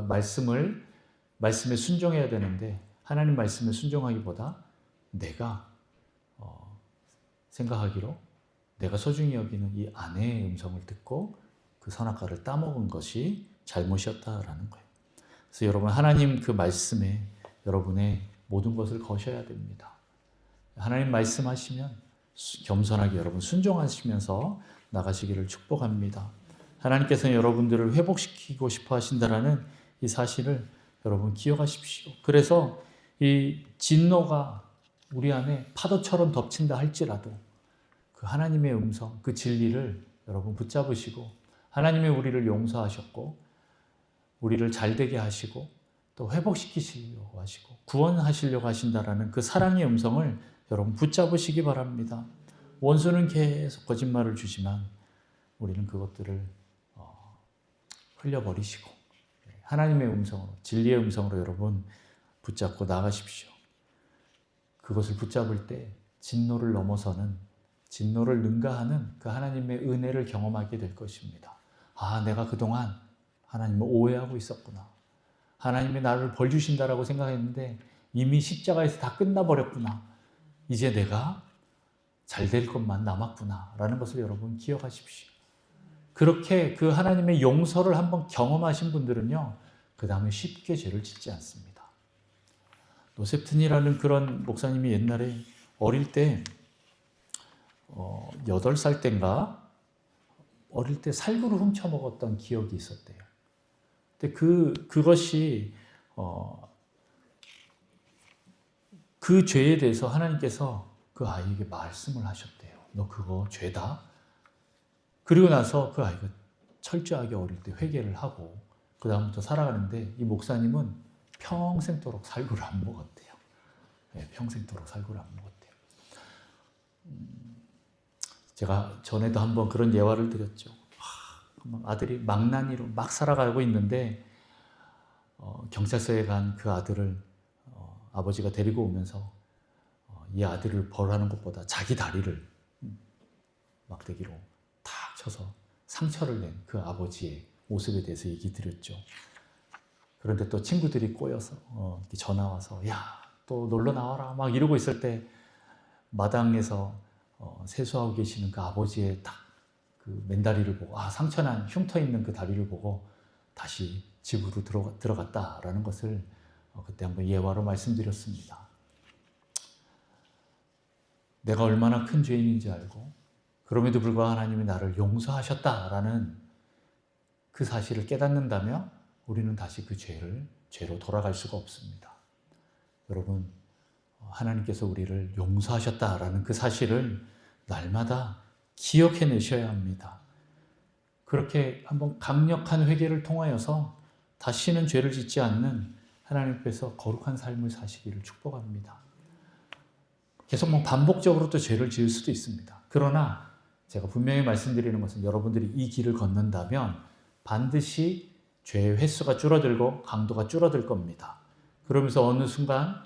말씀에 순종해야 되는데 하나님 말씀에 순종하기보다 내가 생각하기로 내가 소중히 여기는 이 아내의 음성을 듣고 그 선악과를 따먹은 것이 잘못이었다라는 거예요. 그래서 여러분, 하나님 그 말씀에 여러분의 모든 것을 거셔야 됩니다. 하나님 말씀하시면 겸손하게 여러분 순종하시면서 나가시기를 축복합니다. 하나님께서는 여러분들을 회복시키고 싶어 하신다라는 이 사실을 여러분 기억하십시오. 그래서 이 진노가 우리 안에 파도처럼 덮친다 할지라도 그 하나님의 음성, 그 진리를 여러분 붙잡으시고 하나님의 우리를 용서하셨고 우리를 잘되게 하시고 또 회복시키시려고 하시고 구원하시려고 하신다라는 그 사랑의 음성을 여러분 붙잡으시기 바랍니다. 원수는 계속 거짓말을 주지만 우리는 그것들을 흘려버리시고 하나님의 음성으로, 진리의 음성으로 여러분 붙잡고 나가십시오. 그것을 붙잡을 때 진노를 넘어서는, 진노를 능가하는 그 하나님의 은혜를 경험하게 될 것입니다. 아, 내가 그동안 하나님을 오해하고 있었구나. 하나님이 나를 벌 주신다라고 생각했는데 이미 십자가에서 다 끝나버렸구나. 이제 내가 잘 될 것만 남았구나 라는 것을 여러분 기억하십시오. 그렇게 그 하나님의 용서를 한번 경험하신 분들은요, 그 다음에 쉽게 죄를 짓지 않습니다. 노셉튼이라는 그런 목사님이 옛날에 어릴 때 8살 때인가 어릴 때 살구를 훔쳐 먹었던 기억이 있었대요. 근데 그것이 그 죄에 대해서 하나님께서 그 아이에게 말씀을 하셨대요. 너 그거 죄다. 그리고 나서 그 아이가 철저하게 어릴 때 회개를 하고 그 다음부터 살아가는데 이 목사님은 평생도록 살구를 안 먹었대요. 네, 평생도록 살구를 안 먹었대요. 제가 전에도 한번 그런 예화를 드렸죠. 아들이 망나니로 막 살아가고 있는데 경찰서에 간 그 아들을 아버지가 데리고 오면서 이 아들을 벌하는 것보다 자기 다리를 막대기로 탁 쳐서 상처를 낸 그 아버지의 모습에 대해서 얘기 드렸죠. 그런데 또 친구들이 꼬여서 전화 와서 야, 또 놀러 나와라 막 이러고 있을 때 마당에서 세수하고 계시는 그 아버지의 딱 그 맨다리를 보고 상처난 흉터 있는 그 다리를 보고 다시 집으로 들어갔다라는 것을 그때 한번 예화로 말씀드렸습니다. 내가 얼마나 큰 죄인인지 알고 그럼에도 불구하고 하나님이 나를 용서하셨다라는 그 사실을 깨닫는다면 우리는 다시 그 죄로 돌아갈 수가 없습니다. 여러분, 하나님께서 우리를 용서하셨다라는 그 사실을 날마다 기억해내셔야 합니다. 그렇게 한번 강력한 회개를 통하여서 다시는 죄를 짓지 않는 하나님께서 거룩한 삶을 사시기를 축복합니다. 계속 반복적으로 또 죄를 지을 수도 있습니다. 그러나 제가 분명히 말씀드리는 것은 여러분들이 이 길을 걷는다면 반드시 죄의 횟수가 줄어들고 강도가 줄어들 겁니다. 그러면서 어느 순간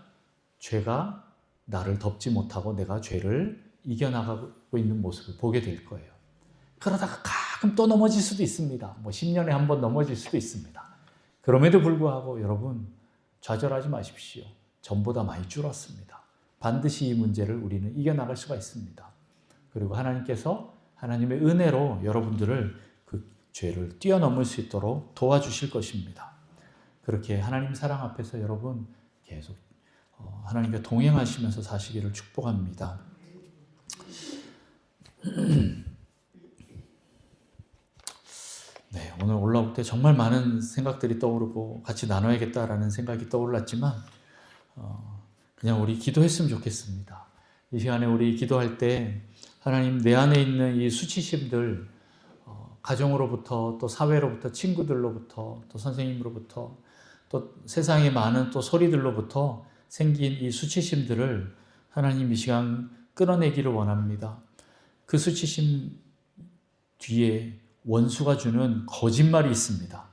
죄가 나를 덮지 못하고 내가 죄를 이겨나가고 있는 모습을 보게 될 거예요. 그러다가 가끔 또 넘어질 수도 있습니다. 10년에 한 번 넘어질 수도 있습니다. 그럼에도 불구하고 여러분 좌절하지 마십시오. 전보다 많이 줄었습니다. 반드시 이 문제를 우리는 이겨나갈 수가 있습니다. 그리고 하나님께서 하나님의 은혜로 여러분들을 그 죄를 뛰어넘을 수 있도록 도와주실 것입니다. 그렇게 하나님 사랑 앞에서 여러분 계속 하나님과 동행하시면서 사시기를 축복합니다. 네, 오늘 올라올 때 정말 많은 생각들이 떠오르고 같이 나눠야겠다라는 생각이 떠올랐지만 그냥 우리 기도했으면 좋겠습니다. 이 시간에 우리 기도할 때 하나님 내 안에 있는 이 수치심들 가정으로부터 또 사회로부터 친구들로부터 또 선생님으로부터 또 세상의 많은 또 소리들로부터 생긴 이 수치심들을 하나님 이 시간 끊어내기를 원합니다. 그 수치심 뒤에 원수가 주는 거짓말이 있습니다.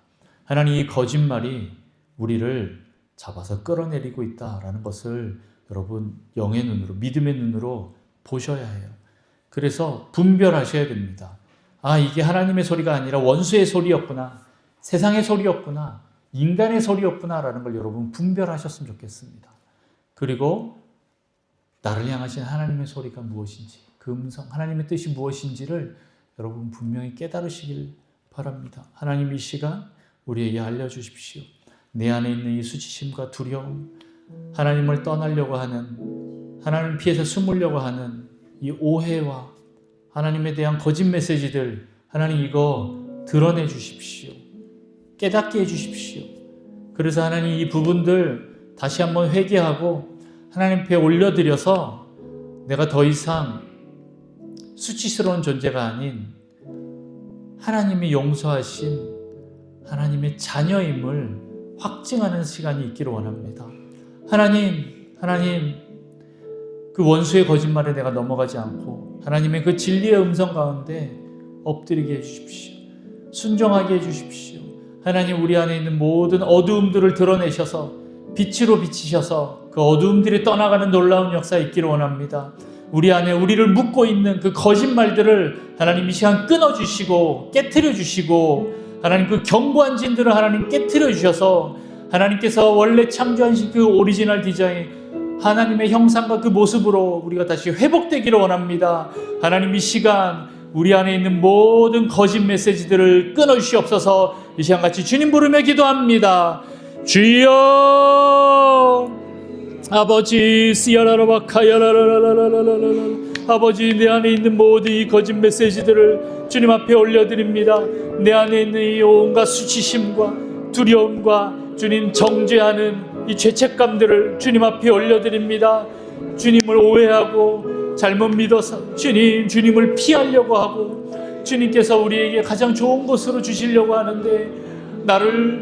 하나님 이 거짓말이 우리를 잡아서 끌어내리고 있다라는 것을 여러분 영의 눈으로 믿음의 눈으로 보셔야 해요. 그래서 분별하셔야 됩니다. 이게 하나님의 소리가 아니라 원수의 소리였구나. 세상의 소리였구나. 인간의 소리였구나라는 걸 여러분 분별하셨으면 좋겠습니다. 그리고 나를 향하신 하나님의 소리가 무엇인지 그 음성, 하나님의 뜻이 무엇인지를 여러분 분명히 깨달으시길 바랍니다. 하나님 이 시간 우리에게 알려주십시오. 내 안에 있는 이 수치심과 두려움, 하나님을 떠나려고 하는, 하나님 피해서 숨으려고 하는 이 오해와 하나님에 대한 거짓 메시지들, 하나님 이거 드러내 주십시오. 깨닫게 해 주십시오. 그래서 하나님 이 부분들 다시 한번 회개하고 하나님 앞에 올려드려서 내가 더 이상 수치스러운 존재가 아닌 하나님이 용서하신 하나님의 자녀임을 확증하는 시간이 있기를 원합니다. 하나님, 그 원수의 거짓말에 내가 넘어가지 않고 하나님의 그 진리의 음성 가운데 엎드리게 해주십시오. 순종하게 해주십시오. 하나님, 우리 안에 있는 모든 어두움들을 드러내셔서 빛으로 비치셔서 그 어두움들이 떠나가는 놀라운 역사 있기를 원합니다. 우리 안에 우리를 묶고 있는 그 거짓말들을 하나님 이 시간 끊어주시고 깨트려 주시고, 하나님 그 견고한 진들을 하나님 깨트려 주셔서 하나님께서 원래 창조하신 그 오리지널 디자인, 하나님의 형상과 그 모습으로 우리가 다시 회복되기를 원합니다. 하나님 이 시간 우리 안에 있는 모든 거짓 메시지들을 끊어주시옵소서. 이 시간 같이 주님 부르며 기도합니다. 주여 아버지, 아버지, 내 안에 있는 모든 이 거짓 메시지들을 주님 앞에 올려드립니다. 내 안에 있는 이 온갖 수치심과 두려움과 주님 정죄하는 이 죄책감들을 주님 앞에 올려드립니다. 주님을 오해하고 잘못 믿어서 주님을 피하려고 하고, 주님께서 우리에게 가장 좋은 것으로 주시려고 하는데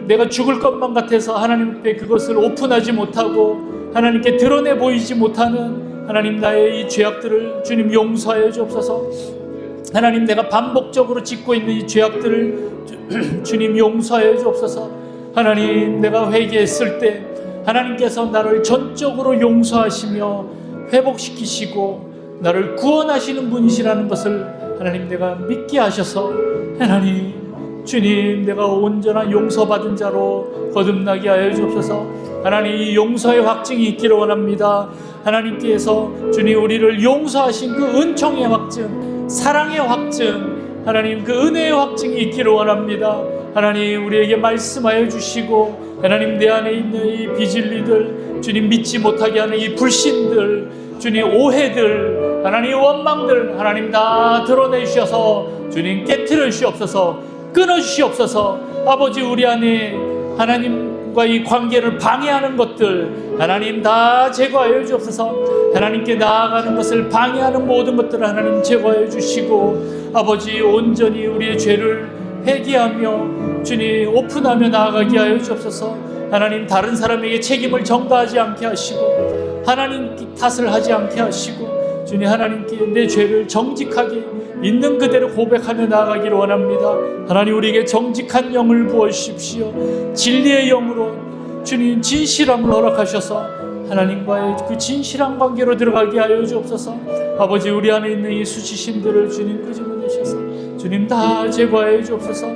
내가 죽을 것만 같아서 하나님 앞에 그것을 오픈하지 못하고 하나님께 드러내 보이지 못하는 하나님, 나의 이 죄악들을 주님 용서하여 주옵소서. 하나님, 내가 반복적으로 짓고 있는 이 죄악들을 주님 용서하여 주옵소서. 하나님, 내가 회개했을 때 하나님께서 나를 전적으로 용서하시며 회복시키시고 나를 구원하시는 분이시라는 것을 하나님 내가 믿게 하셔서, 하나님 주님, 내가 온전한 용서받은 자로 거듭나게 하여 주옵소서. 하나님, 이 용서의 확증이 있기를 원합니다. 하나님께서 주님 우리를 용서하신 그 은총의 확증, 사랑의 확증, 하나님 그 은혜의 확증이 있기를 원합니다. 하나님, 우리에게 말씀하여 주시고, 하나님 내 안에 있는 이 비진리들, 주님 믿지 못하게 하는 이 불신들, 주님 오해들, 하나님 원망들, 하나님 다 드러내주셔서 주님 깨트려 주시옵소서. 끊어주시옵소서. 아버지, 우리 안에 하나님과 이 관계를 방해하는 것들 하나님 다 제거하여 주옵소서. 하나님께 나아가는 것을 방해하는 모든 것들을 하나님 제거하여 주시고, 아버지 온전히 우리의 죄를 회개하며 주님 오픈하며 나아가게 하여 주옵소서. 하나님, 다른 사람에게 책임을 전가하지 않게 하시고 하나님 탓을 하지 않게 하시고, 주님 하나님께 내 죄를 정직하게 있는 그대로 고백하며 나아가기를 원합니다. 하나님, 우리에게 정직한 영을 부어주십시오. 진리의 영으로 주님 진실함을 허락하셔서 하나님과의 그 진실한 관계로 들어가게 하여 주옵소서. 아버지, 우리 안에 있는 이 수치심들을 주님 끄집어내셔서 주님 다 제거하여 주옵소서.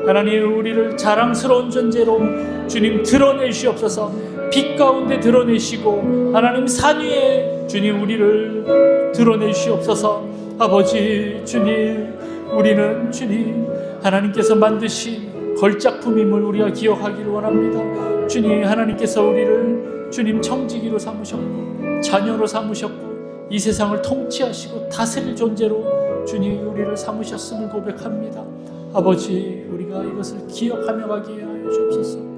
하나님, 우리를 자랑스러운 존재로 주님 드러내시옵소서. 빛 가운데 드러내시고 하나님 산 위에 주님 우리를 드러내시옵소서. 아버지 주님, 우리는 주님 하나님께서 만드신 걸작품임을 우리가 기억하기를 원합니다. 주님, 하나님께서 우리를 주님 청지기로 삼으셨고 자녀로 삼으셨고 이 세상을 통치하시고 다스릴 존재로 주님 우리를 삼으셨음을 고백합니다. 아버지, 우리가 이것을 기억하며 가게 하여 주옵소서.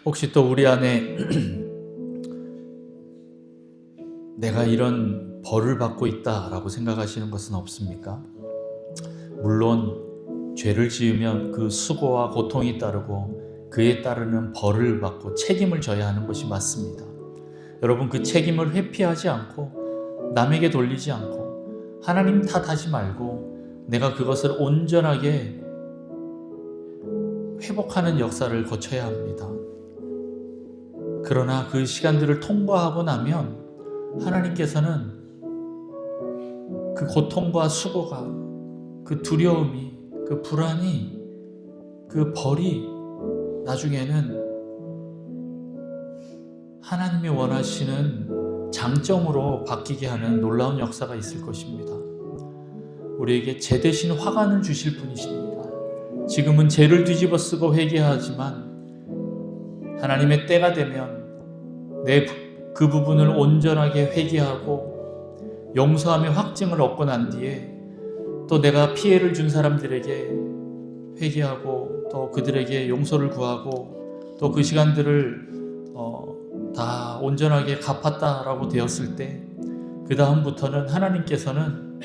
혹시 또 우리 안에 내가 이런 벌을 받고 있다라고 생각하시는 것은 없습니까? 물론 죄를 지으면 그 수고와 고통이 따르고 그에 따르는 벌을 받고 책임을 져야 하는 것이 맞습니다. 여러분, 그 책임을 회피하지 않고 남에게 돌리지 않고 하나님 탓하지 말고 내가 그것을 온전하게 회복하는 역사를 거쳐야 합니다. 그러나 그 시간들을 통과하고 나면 하나님께서는 그 고통과 수고가, 그 두려움이, 그 불안이, 그 벌이 나중에는 하나님이 원하시는 장점으로 바뀌게 하는 놀라운 역사가 있을 것입니다. 우리에게 죄 대신 화관을 주실 분이십니다. 지금은 죄를 뒤집어 쓰고 회개하지만 하나님의 때가 되면 그 부분을 온전하게 회개하고 용서함의 확증을 얻고 난 뒤에 또 내가 피해를 준 사람들에게 회개하고 또 그들에게 용서를 구하고 또 그 시간들을 다 온전하게 갚았다라고 되었을 때 그 다음부터는 하나님께서는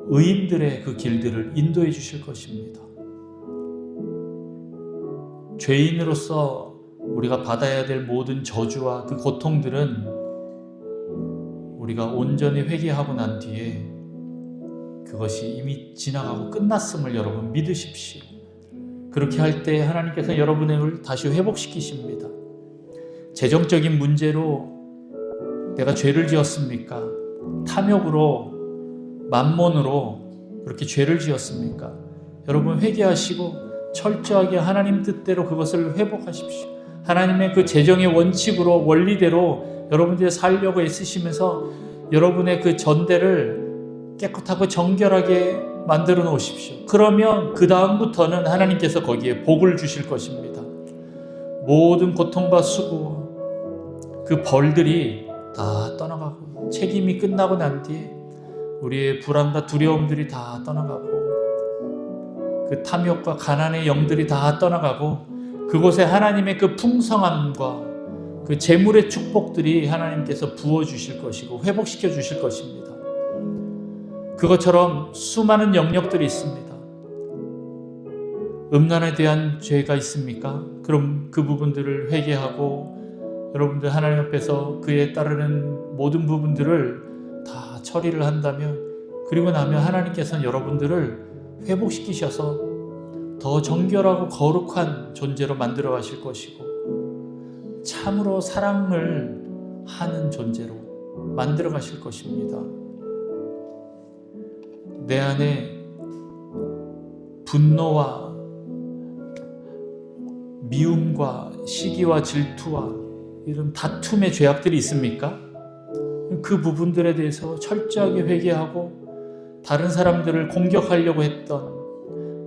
의인들의 그 길들을 인도해 주실 것입니다. 죄인으로서 우리가 받아야 될 모든 저주와 그 고통들은 우리가 온전히 회개하고 난 뒤에 그것이 이미 지나가고 끝났음을 여러분 믿으십시오. 그렇게 할 때 하나님께서 여러분을 다시 회복시키십니다. 재정적인 문제로 내가 죄를 지었습니까? 탐욕으로, 만몬으로 그렇게 죄를 지었습니까? 여러분 회개하시고 철저하게 하나님 뜻대로 그것을 회복하십시오. 하나님의 그 재정의 원칙으로 원리대로 여러분들이 살려고 애쓰시면서 여러분의 그 전대를 깨끗하고 정결하게 만들어 놓으십시오. 그러면 그 다음부터는 하나님께서 거기에 복을 주실 것입니다. 모든 고통과 수고, 그 벌들이 다 떠나가고 책임이 끝나고 난 뒤에 우리의 불안과 두려움들이 다 떠나가고 그 탐욕과 가난의 영들이 다 떠나가고 그곳에 하나님의 그 풍성함과 그 재물의 축복들이 하나님께서 부어주실 것이고 회복시켜 주실 것입니다. 그것처럼 수많은 영역들이 있습니다. 음란에 대한 죄가 있습니까? 그럼 그 부분들을 회개하고 여러분들 하나님 앞에서 그에 따르는 모든 부분들을 다 처리를 한다면 그리고 나면 하나님께서는 여러분들을 회복시키셔서 더 정결하고 거룩한 존재로 만들어 가실 것이고 참으로 사랑을 하는 존재로 만들어 가실 것입니다. 내 안에 분노와 미움과 시기와 질투와 이런 다툼의 죄악들이 있습니까? 그 부분들에 대해서 철저하게 회개하고 다른 사람들을 공격하려고 했던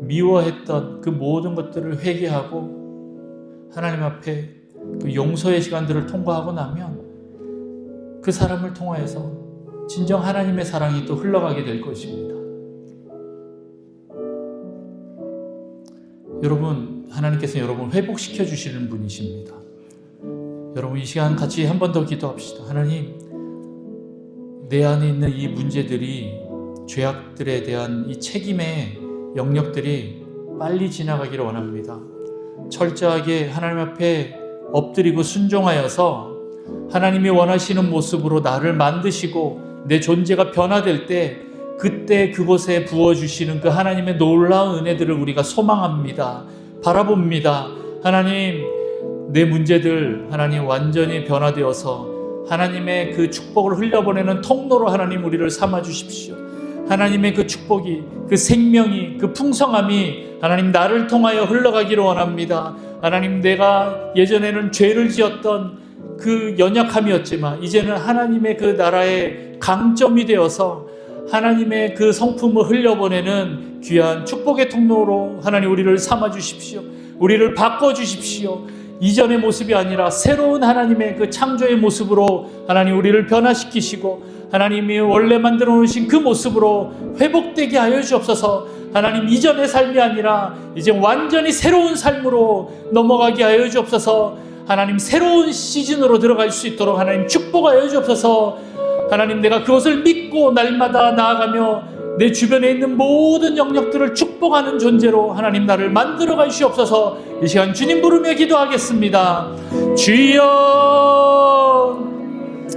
미워했던 그 모든 것들을 회개하고 하나님 앞에 그 용서의 시간들을 통과하고 나면 그 사람을 통하여서 진정 하나님의 사랑이 또 흘러가게 될 것입니다. 여러분, 하나님께서 여러분 회복시켜 주시는 분이십니다. 여러분 이 시간 같이 한 번 더 기도합시다. 하나님, 내 안에 있는 이 문제들이 죄악들에 대한 이 책임의 영역들이 빨리 지나가기를 원합니다. 철저하게 하나님 앞에 엎드리고 순종하여서 하나님이 원하시는 모습으로 나를 만드시고 내 존재가 변화될 때 그때 그곳에 부어주시는 그 하나님의 놀라운 은혜들을 우리가 소망합니다. 바라봅니다. 하나님, 내 문제들 하나님 완전히 변화되어서 하나님의 그 축복을 흘려보내는 통로로 하나님 우리를 삼아주십시오. 하나님의 그 축복이, 그 생명이, 그 풍성함이 하나님 나를 통하여 흘러가기를 원합니다. 하나님, 내가 예전에는 죄를 지었던 그 연약함이었지만 이제는 하나님의 그 나라의 강점이 되어서 하나님의 그 성품을 흘려보내는 귀한 축복의 통로로 하나님 우리를 삼아주십시오. 우리를 바꿔주십시오. 이전의 모습이 아니라 새로운 하나님의 그 창조의 모습으로 하나님 우리를 변화시키시고 하나님이 원래 만들어 놓으신 그 모습으로 회복되게 하여 주옵소서. 하나님, 이전의 삶이 아니라 이제 완전히 새로운 삶으로 넘어가게 하여 주옵소서. 하나님, 새로운 시즌으로 들어갈 수 있도록 하나님 축복하여 주옵소서. 하나님, 내가 그것을 믿고 날마다 나아가며 내 주변에 있는 모든 영역들을 축복하는 존재로 하나님 나를 만들어 가시옵소서. 이 시간 주님 부르며 기도하겠습니다. 주여,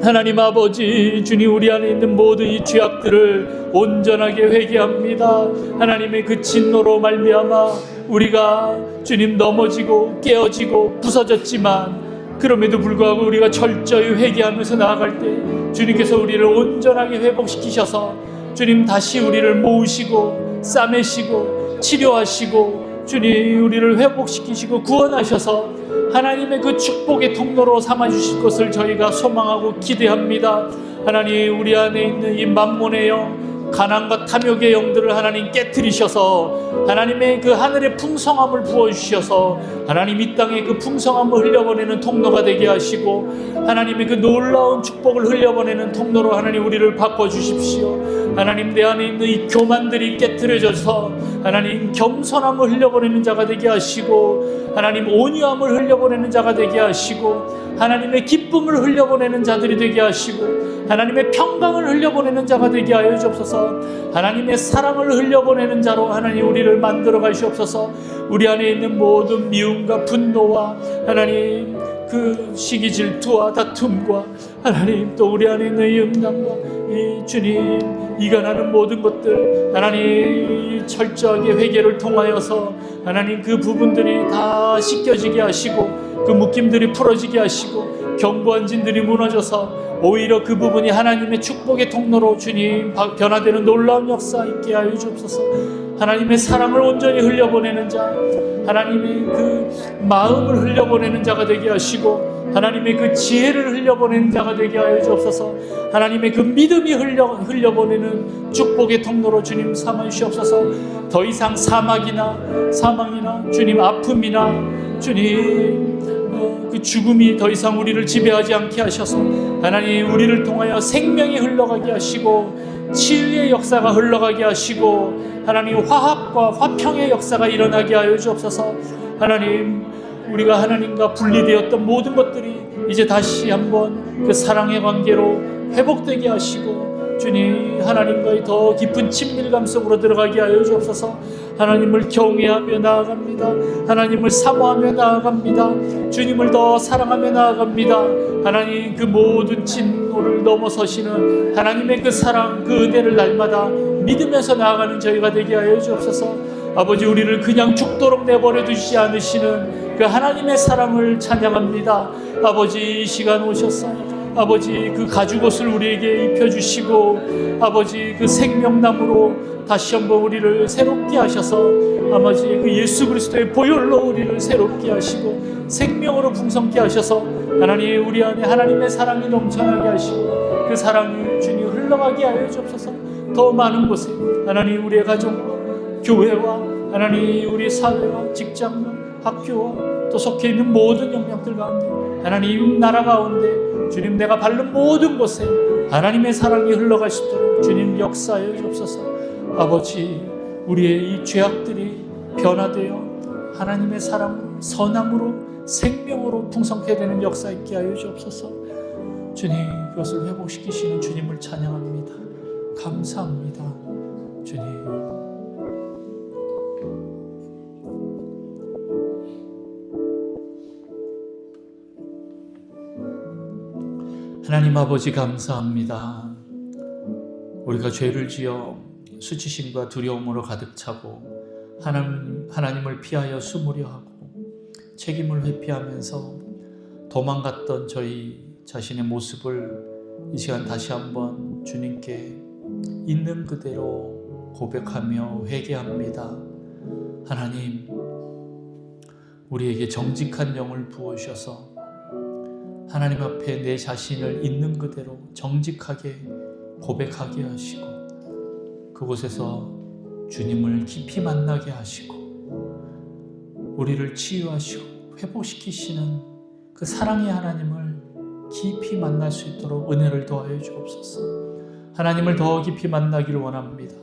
하나님 아버지, 주님 우리 안에 있는 모든 이 죄악들을 온전하게 회개합니다. 하나님의 그 진노로 말미암아 우리가 주님 넘어지고 깨어지고 부서졌지만 그럼에도 불구하고 우리가 철저히 회개하면서 나아갈 때 주님께서 우리를 온전하게 회복시키셔서 주님 다시 우리를 모으시고 싸매시고 치료하시고 주님 우리를 회복시키시고 구원하셔서 하나님의 그 축복의 통로로 삼아주실 것을 저희가 소망하고 기대합니다. 하나님, 우리 안에 있는 이 만몬의 영, 가난과 탐욕의 영들을 하나님 깨트리셔서 하나님의 그 하늘의 풍성함을 부어주셔서 하나님 이 땅에 그 풍성함을 흘려보내는 통로가 되게 하시고 하나님의 그 놀라운 축복을 흘려보내는 통로로 하나님 우리를 바꿔주십시오. 하나님, 내 안에 있는 이 교만들이 깨트려져서 하나님 겸손함을 흘려보내는 자가 되게 하시고 하나님 온유함을 흘려보내는 자가 되게 하시고 하나님의 기쁨을 흘려보내는 자들이 되게 하시고 하나님의 평강을 흘려보내는 자가 되게 하여 주옵소서. 하나님의 사랑을 흘려보내는 자로 하나님 우리를 만들어 가시옵소서. 우리 안에 있는 모든 미움과 분노와 하나님 그 시기 질투와 다툼과 하나님 또 우리 안에 있는 이 음란과 이 주님 이간하는 모든 것들 하나님 철저하게 회개를 통하여서 하나님 그 부분들이 다 씻겨지게 하시고 그 묶임들이 풀어지게 하시고 견고한 진들이 무너져서 오히려 그 부분이 하나님의 축복의 통로로 주님 변화되는 놀라운 역사 있게 하여 주옵소서. 하나님의 사랑을 온전히 흘려보내는 자, 하나님의 그 마음을 흘려보내는 자가 되게 하시고 하나님의 그 지혜를 흘려보내는 자가 되게 하여 주옵소서. 하나님의 그 믿음이 흘려보내는 축복의 통로로 주님 삼아 주시옵소서. 더 이상 사망이나 주님 아픔이나 주님 그 죽음이 더 이상 우리를 지배하지 않게 하셔서 하나님 우리를 통하여 생명이 흘러가게 하시고 치유의 역사가 흘러가게 하시고 하나님 화합과 화평의 역사가 일어나게 하여 주옵소서. 하나님, 우리가 하나님과 분리되었던 모든 것들이 이제 다시 한번 그 사랑의 관계로 회복되게 하시고 주님 하나님과의 더 깊은 친밀감 속으로 들어가게 하여 주옵소서. 하나님을 경외하며 나아갑니다. 하나님을 사모하며 나아갑니다. 주님을 더 사랑하며 나아갑니다. 하나님 그 모든 진노를 넘어서시는 하나님의 그 사랑 그 은혜를 날마다 믿으면서 나아가는 저희가 되게 하여 주옵소서. 아버지, 우리를 그냥 죽도록 내버려 두시지 않으시는 그 하나님의 사랑을 찬양합니다. 아버지, 이 시간 오셔서 아버지 그 가죽옷을 우리에게 입혀주시고 아버지 그 생명나무로 다시 한번 우리를 새롭게 하셔서 아버지 그 예수 그리스도의 보혈로 우리를 새롭게 하시고 생명으로 풍성케 하셔서 하나님 우리 안에 하나님의 사랑이 넘쳐나게 하시고 그 사랑이 주님 흘러가게 하여 주옵소서. 더 많은 곳에 하나님 우리의 가정과 교회와 하나님 우리 사회와 직장과 학교와 또 속해 있는 모든 영역들 가운데 하나님 나라 가운데 주님 내가 밟는 모든 곳에 하나님의 사랑이 흘러갈 수 있도록 주님 역사하여 주옵소서. 아버지, 우리의 이 죄악들이 변화되어 하나님의 사랑, 선함으로 생명으로 풍성케 되는 역사 있게 하여 주옵소서. 주님, 그것을 회복시키시는 주님을 찬양합니다. 감사합니다. 주님. 하나님 아버지 감사합니다. 우리가 죄를 지어 수치심과 두려움으로 가득 차고 하나님을 피하여 숨으려 하고 책임을 회피하면서 도망갔던 저희 자신의 모습을 이 시간 다시 한번 주님께 있는 그대로 고백하며 회개합니다. 하나님, 우리에게 정직한 영을 부어주셔서 하나님 앞에 내 자신을 있는 그대로 정직하게 고백하게 하시고 그곳에서 주님을 깊이 만나게 하시고 우리를 치유하시고 회복시키시는 그 사랑의 하나님을 깊이 만날 수 있도록 은혜를 더하여 주옵소서. 하나님을 더 깊이 만나기를 원합니다.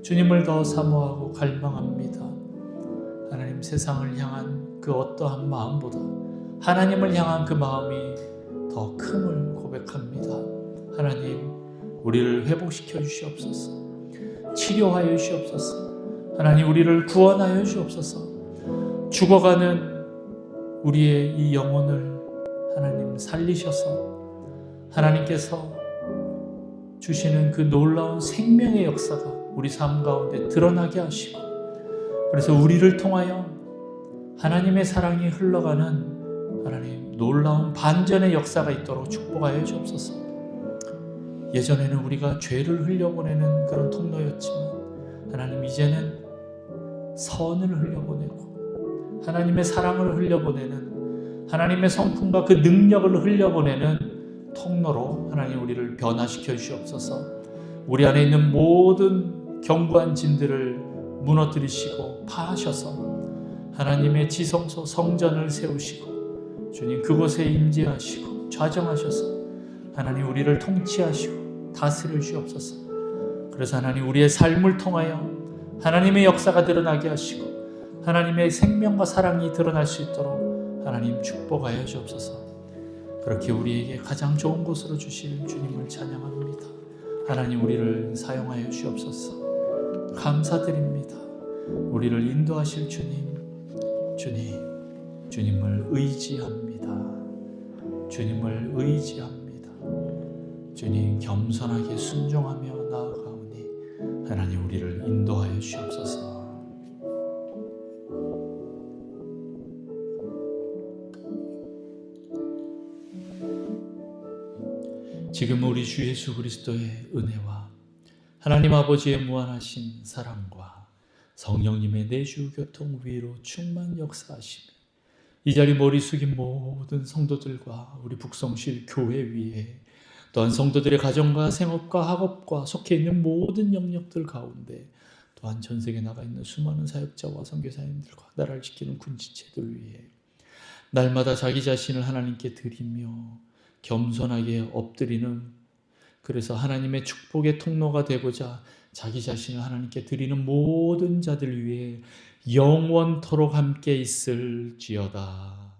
주님을 더 사모하고 갈망합니다. 하나님, 세상을 향한 그 어떠한 마음보다 하나님을 향한 그 마음이 더 큼을 고백합니다. 하나님, 우리를 회복시켜 주시옵소서. 치료하여 주시옵소서. 하나님, 우리를 구원하여 주옵소서. 죽어가는 우리의 이 영혼을 하나님 살리셔서 하나님께서 주시는 그 놀라운 생명의 역사가 우리 삶 가운데 드러나게 하시고 그래서 우리를 통하여 하나님의 사랑이 흘러가는 하나님 놀라운 반전의 역사가 있도록 축복하여 주옵소서. 예전에는 우리가 죄를 흘려보내는 그런 통로였지만 하나님 이제는 선을 흘려보내고 하나님의 사랑을 흘려보내는 하나님의 성품과 그 능력을 흘려보내는 통로로 하나님 우리를 변화시켜 주시옵소서. 우리 안에 있는 모든 견고한 진들을 무너뜨리시고 파하셔서 하나님의 지성소 성전을 세우시고 주님 그곳에 임재하시고 좌정하셔서 하나님 우리를 통치하시고 다스려 주시옵소서. 그래서 하나님 우리의 삶을 통하여 하나님의 역사가 드러나게 하시고 하나님의 생명과 사랑이 드러날 수 있도록 하나님 축복하여 주옵소서. 그렇게 우리에게 가장 좋은 곳으로 주실 주님을 찬양합니다. 하나님 우리를 사용하여 주옵소서. 감사드립니다. 우리를 인도하실 주님을 의지합니다. 주님을 의지합니다. 주님 겸손하게 순종하며 나아가오니 하나님 우리를 인도하여 주옵소서. 지금 우리 주 예수 그리스도의 은혜와 하나님 아버지의 무한하신 사랑과 성령님의 내주 교통 위로 충만 역사하시며 이 자리 머리 숙인 모든 성도들과 우리 북성실 교회 위에 또한 성도들의 가정과 생업과 학업과 속해 있는 모든 영역들 가운데 또한 전 세계에 나가 있는 수많은 사역자와 선교사님들과 나라를 지키는 군지체들 위에 날마다 자기 자신을 하나님께 드리며 겸손하게 엎드리는, 그래서 하나님의 축복의 통로가 되고자 자기 자신을 하나님께 드리는 모든 자들 위해 영원토록 함께 있을지어다.